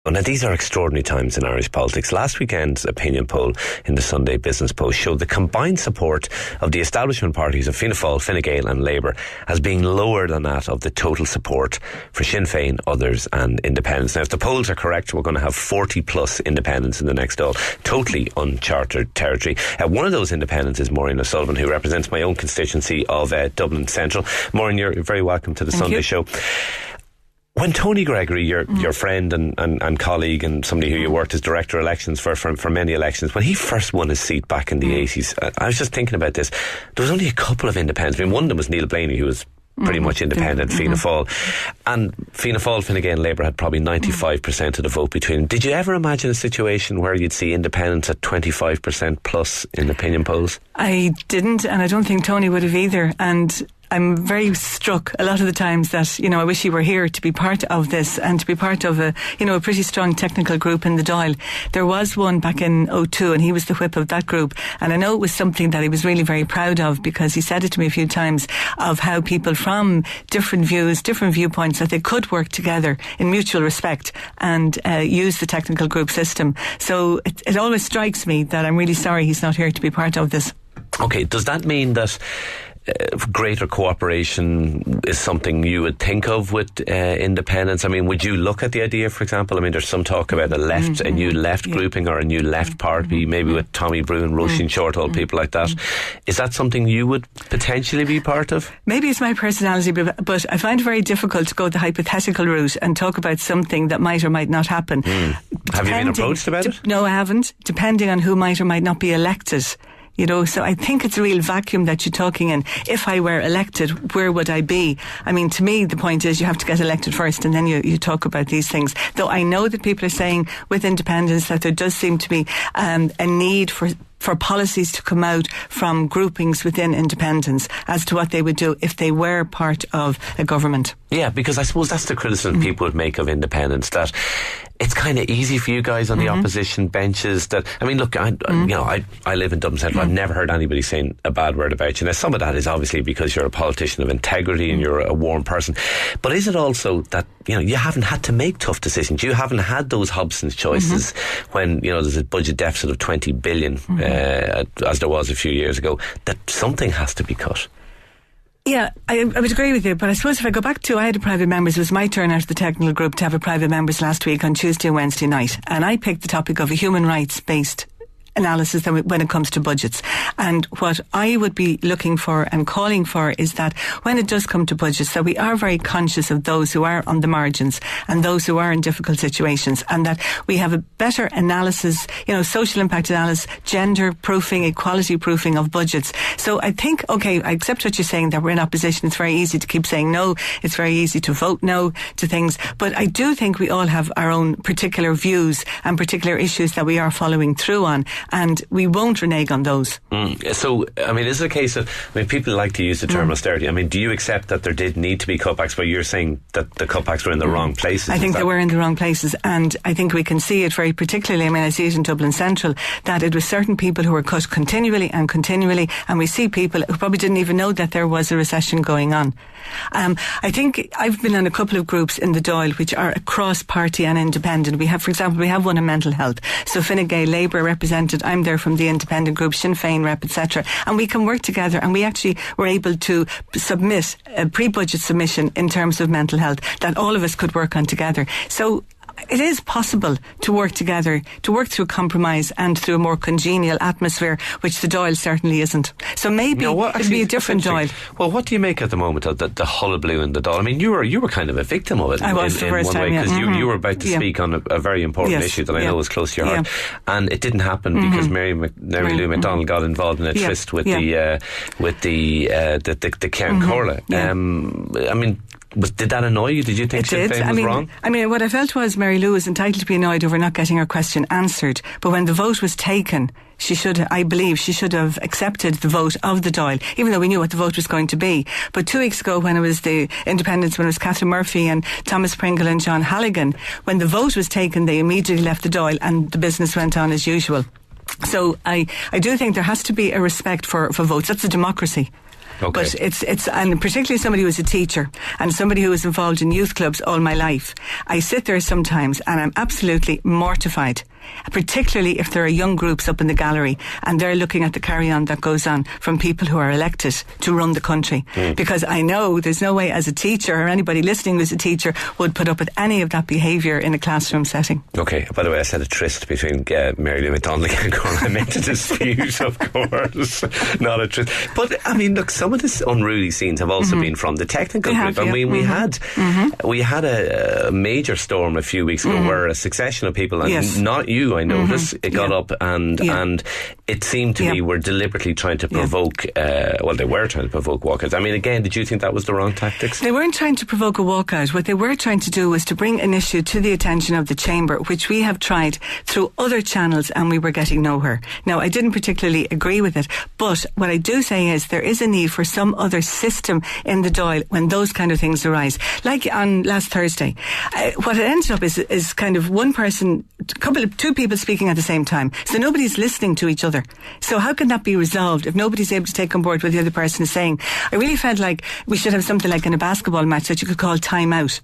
Well, now, these are extraordinary times in Irish politics. Last weekend's opinion poll in the Sunday Business Post showed the combined support of the establishment parties of Fianna Fáil, Fine Gael and Labour as being lower than that of the total support for Sinn Féin, others and independents. Now, if the polls are correct, we're going to have 40 plus independents in the next Dáil. Totally uncharted territory. One of those independents is Maureen O'Sullivan, who represents my own constituency of Dublin Central. Maureen, you're very welcome to the Sunday show. When Tony Gregory, your friend and colleague and somebody who you worked as director of elections for many elections, when he first won his seat back in the 80s, I was just thinking about this. There was only a couple of independents. I mean, one of them was Neil Blaney, who was pretty much independent, Fianna Fáil. And Fianna Fáil, Fine Gael and Labour had probably 95% of the vote between them. Did you ever imagine a situation where you'd see independents at 25% plus in opinion polls? I didn't, and I don't think Tony would have either. And I'm very struck a lot of the times that, I wish he were here to be part of this and to be part of a pretty strong technical group in the Dáil. There was one back in 2002 and he was the whip of that group. And I know it was something that he was really very proud of, because he said it to me a few times, of how people from different views, different viewpoints, that they could work together in mutual respect and use the technical group system. So it always strikes me that I'm really sorry he's not here to be part of this. Okay, does that mean that greater cooperation is something you would think of with independents? I mean, would you look at the idea, for example? I mean, there's some talk about a new left grouping or a new left party, maybe with Tommy Brewin, Roisin Shortall, people like that. Is that something you would potentially be part of? Maybe it's my personality, but I find it very difficult to go the hypothetical route and talk about something that might or might not happen. Have you been approached about it? No, I haven't. Depending on who might or might not be elected. So I think it's a real vacuum that you're talking in. If I were elected, where would I be? I mean, to me, the point is you have to get elected first and then you talk about these things. Though I know that people are saying with independence that there does seem to be a need for policies to come out from groupings within independents as to what they would do if they were part of a government. Yeah, because I suppose that's the criticism people would make of independents, that it's kind of easy for you guys on the opposition benches. That, I mean, look, I live in Dublin Central. I've never heard anybody saying a bad word about you. Now, some of that is obviously because you're a politician of integrity and you're a warm person. But is it also that, you haven't had to make tough decisions? You haven't had those Hobson's choices when, there's a budget deficit of 20 billion, as there was a few years ago, that something has to be cut. Yeah, I would agree with you, but I suppose if I go back to, I had a private members, it was my turn out of the technical group to have a private members last week on Tuesday and Wednesday night, and I picked the topic of a human rights based analysis when it comes to budgets. And what I would be looking for and calling for is that when it does come to budgets, that we are very conscious of those who are on the margins and those who are in difficult situations, and that we have a better analysis, social impact analysis, gender proofing, equality proofing of budgets. So I think, okay, I accept what you're saying, that we're in opposition. It's very easy to keep saying no. It's very easy to vote no to things. But I do think we all have our own particular views and particular issues that we are following through on, and we won't renege on those. So, I mean, is it a case of, people like to use the term austerity. I mean, do you accept that there did need to be cutbacks, but you're saying that the cutbacks were in the wrong places? I think they were in the wrong places, and I think we can see it very particularly, I see it in Dublin Central, that it was certain people who were cut continually, and we see people who probably didn't even know that there was a recession going on. I think I've been in a couple of groups in the Dáil which are across party and independent. We have, for example, one on mental health. So Fine Gael, Labour represented, I'm there from the independent group, Sinn Féin rep, etc. And we can work together, and we actually were able to submit a pre-budget submission in terms of mental health that all of us could work on together. So it is possible to work together, to work through compromise and through a more congenial atmosphere, which the Dáil certainly isn't. So maybe it'll be a different Dáil. Well, what do you make at the moment of the hullabaloo in the Dáil? I mean, you were kind of a victim of it. I was the first time, because you were about to speak on a very important issue that I know is close to your heart, and it didn't happen because Mary Lou McDonald got involved in a tryst with the Ceann Comhairle. I mean, did that annoy you? Did you think Sinn Féin was wrong? I mean, what I felt was Mary Lou was entitled to be annoyed over not getting her question answered. But when the vote was taken, I believe she should have accepted the vote of the Dáil, even though we knew what the vote was going to be. But 2 weeks ago, when it was the independents, when it was Catherine Murphy and Thomas Pringle and John Halligan, when the vote was taken, they immediately left the Dáil and the business went on as usual. So I do think there has to be a respect for votes. That's a democracy. Okay. But it's and particularly somebody who's a teacher and somebody who was involved in youth clubs all my life, I sit there sometimes and I'm absolutely mortified, particularly if there are young groups up in the gallery and they're looking at the carry-on that goes on from people who are elected to run the country. Because I know there's no way as a teacher or anybody listening who's a teacher would put up with any of that behaviour in a classroom setting. Okay, by the way, I said a tryst between Mary Lou McDonald and Corn. I meant a dispute, of course, not a tryst. But I mean, look, some of the unruly scenes have also been from the technical group. And we had a major storm a few weeks ago where a succession of people, and not you, I noticed, it got up and it seemed to me were deliberately trying to provoke, they were trying to provoke walkouts. I mean, again, did you think that was the wrong tactics? They weren't trying to provoke a walkout. What they were trying to do was to bring an issue to the attention of the Chamber, which we have tried through other channels and we were getting nowhere. Now, I didn't particularly agree with it, but what I do say is there is a need for some other system in the Dáil when those kind of things arise. Like on last Thursday, what it ended up is kind of one person, two people speaking at the same time. So nobody's listening to each other. So how can that be resolved if nobody's able to take on board what the other person is saying? I really felt like we should have something like in a basketball match that you could call time out.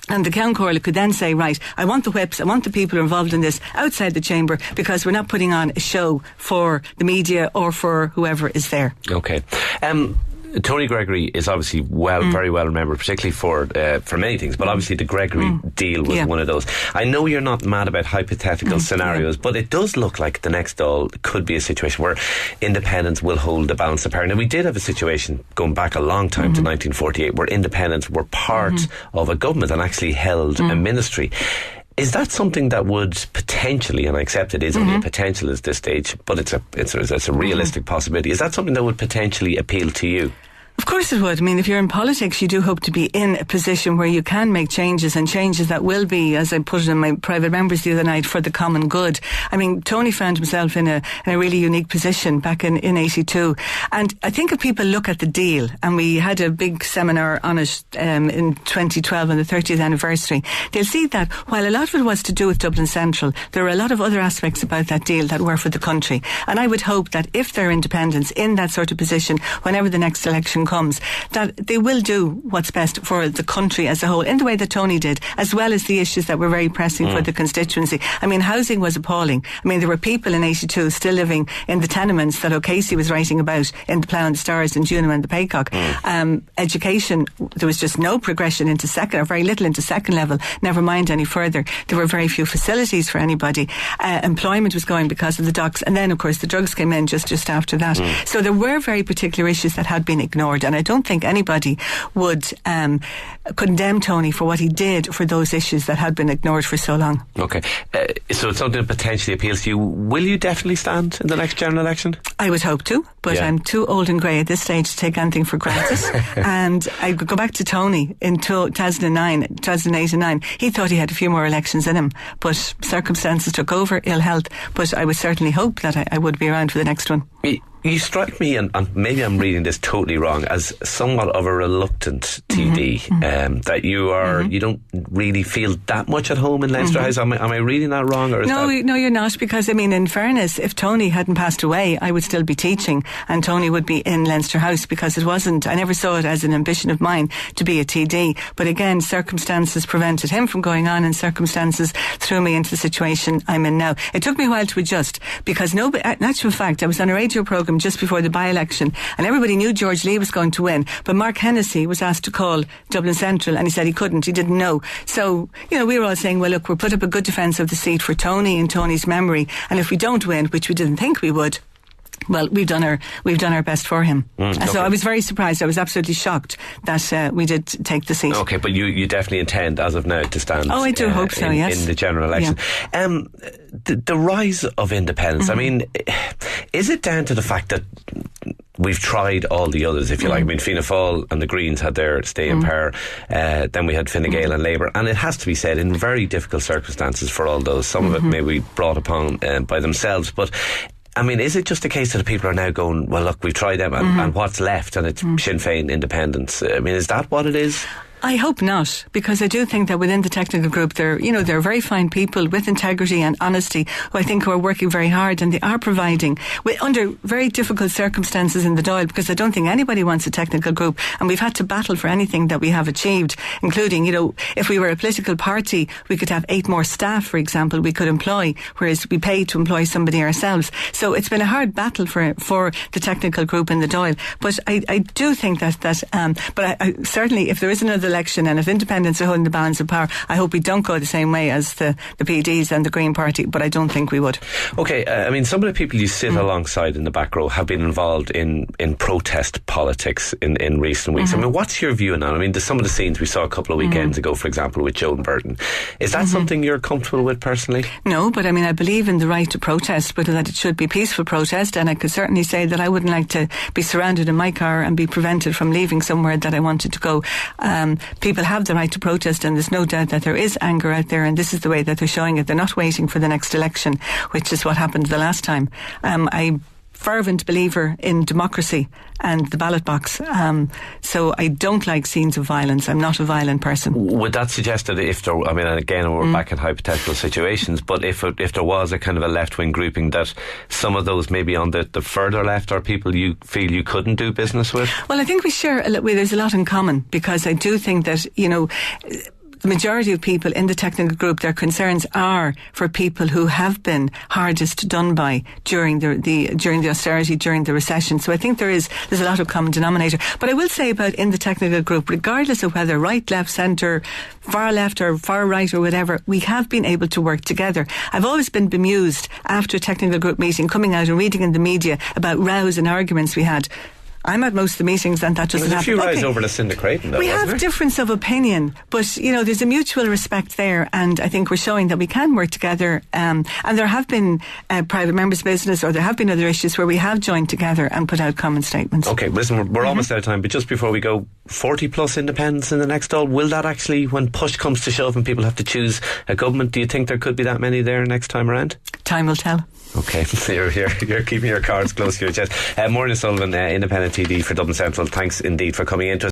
And the County Corla could then say, right, I want the whips, I want the people who are involved in this outside the chamber because we're not putting on a show for the media or for whoever is there. Okay. Tony Gregory is obviously very well remembered, particularly for many things, but obviously the Gregory deal was one of those. I know you're not mad about hypothetical scenarios, but it does look like the next Dáil could be a situation where independents will hold the balance of power. Now, we did have a situation going back a long time to 1948 where independents were part of a government and actually held a ministry. Is that something that would potentially, and I accept it is only a potential at this stage, but it's a realistic possibility, is that something that would potentially appeal to you? Of course it would. I mean, if you're in politics, you do hope to be in a position where you can make changes, and changes that will be, as I put it in my private members the other night, for the common good. I mean, Tony found himself in a really unique position back in 82. And I think if people look at the deal, and we had a big seminar on it in 2012 on the 30th anniversary, they'll see that while a lot of it was to do with Dublin Central, there are a lot of other aspects about that deal that were for the country. And I would hope that if there are independents in that sort of position, whenever the next election comes, that they will do what's best for the country as a whole, in the way that Tony did, as well as the issues that were very pressing for the constituency. I mean, housing was appalling. I mean, there were people in 82 still living in the tenements that O'Casey was writing about in The Plough and the Stars and Juno and the Paycock. Education, there was just no progression into second, or very little into second level, never mind any further. There were very few facilities for anybody. Employment was going because of the docks, and then of course the drugs came in just after that. So there were very particular issues that had been ignored, and I don't think anybody would condemn Tony for what he did for those issues that had been ignored for so long. Okay, so it's something that potentially appeals to you. Will you definitely stand in the next general election? I would hope to, but I'm too old and grey at this stage to take anything for granted. And I go back to Tony in 2008 and 9. He thought he had a few more elections in him, but circumstances took over, ill health. But I would certainly hope that I would be around for the next one. You strike me, and maybe I'm reading this totally wrong, as somewhat of a reluctant TD. That you don't really feel that much at home in Leinster House. Am I reading that wrong? Or is no, you're not. Because I mean, in fairness, if Tony hadn't passed away, I would still be teaching, and Tony would be in Leinster House, because it wasn't. I never saw it as an ambition of mine to be a TD. But again, circumstances prevented him from going on, and circumstances threw me into the situation I'm in now. It took me a while to adjust, because in actual fact, I was on a radio programme just before the by-election, and everybody knew George Lee was going to win, but Mark Hennessy was asked to call Dublin Central, and he said he couldn't, he didn't know. So, we were all saying, well, look, we'll put up a good defence of the seat for Tony in Tony's memory, and if we don't win, which we didn't think we would, well, we've done our best for him. So I was very surprised. I was absolutely shocked that we did take the seat. Okay, but you definitely intend, as of now, to stand. Oh, I do hope so. Yes, in the general election. Yeah. The rise of independence. I mean, is it down to the fact that we've tried all the others, if you like? I mean, Fianna Fáil and the Greens had their stay in power. Then we had Fine Gael and Labour, and it has to be said, in very difficult circumstances for all those. Some of it maybe brought upon by themselves, but I mean, is it just a case that the people are now going, well, look, we've tried them, and what's left, and it's Sinn Féin independence? I mean, is that what it is? I hope not, because I do think that within the technical group there are very fine people with integrity and honesty who I think are working very hard, and they are providing under very difficult circumstances in the Dáil, because I don't think anybody wants a technical group, and we've had to battle for anything that we have achieved, including, if we were a political party, we could have 8 more staff, for example, we could employ, whereas we pay to employ somebody ourselves. So it's been a hard battle for the technical group in the Dáil. But I do think that I certainly, if there is another election and if independents are holding the balance of power, I hope we don't go the same way as the PDs and the Green Party, but I don't think we would. Okay, some of the people you sit alongside in the back row have been involved in protest politics in recent weeks. What's your view on that? Some of the scenes we saw a couple of weekends ago, for example, with Joan Burton. Is that something you're comfortable with personally? No, but I believe in the right to protest, but that it should be peaceful protest, and I could certainly say that I wouldn't like to be surrounded in my car and be prevented from leaving somewhere that I wanted to go. People have the right to protest, and there's no doubt that there is anger out there, and this is the way that they're showing it. They're not waiting for the next election, which is what happened the last time. I'm fervent believer in democracy and the ballot box, so I don't like scenes of violence. I'm not a violent person. Would that suggest that if there, again we're back in hypothetical situations, but if there was a kind of a left-wing grouping, that some of those maybe on the further left are people you feel you couldn't do business with? Well, I think we share there's a lot in common, because I do think that the majority of people in the technical group, their concerns are for people who have been hardest done by during the austerity, during the recession. So I think there's a lot of common denominator. But I will say about in the technical group, regardless of whether right, left, centre, far left or far right or whatever, we have been able to work together. I've always been bemused after a technical group meeting, coming out and reading in the media about rows and arguments we had. I'm at most of the meetings, and that doesn't happen. There's a few rows over the Syndic Creighton, though. We have difference of opinion, but there's a mutual respect there, and I think we're showing that we can work together. And there have been private members' business, or there have been other issues where we have joined together and put out common statements. Okay, listen, we're almost out of time, but just before we go, 40 plus independents in the next Dáil, will that actually, when push comes to shove and people have to choose a government, do you think there could be that many there next time around? Time will tell. Okay, you're keeping your cards close to your chest. Maureen Sullivan, independent TD for Dublin Central, thanks indeed for coming in to us.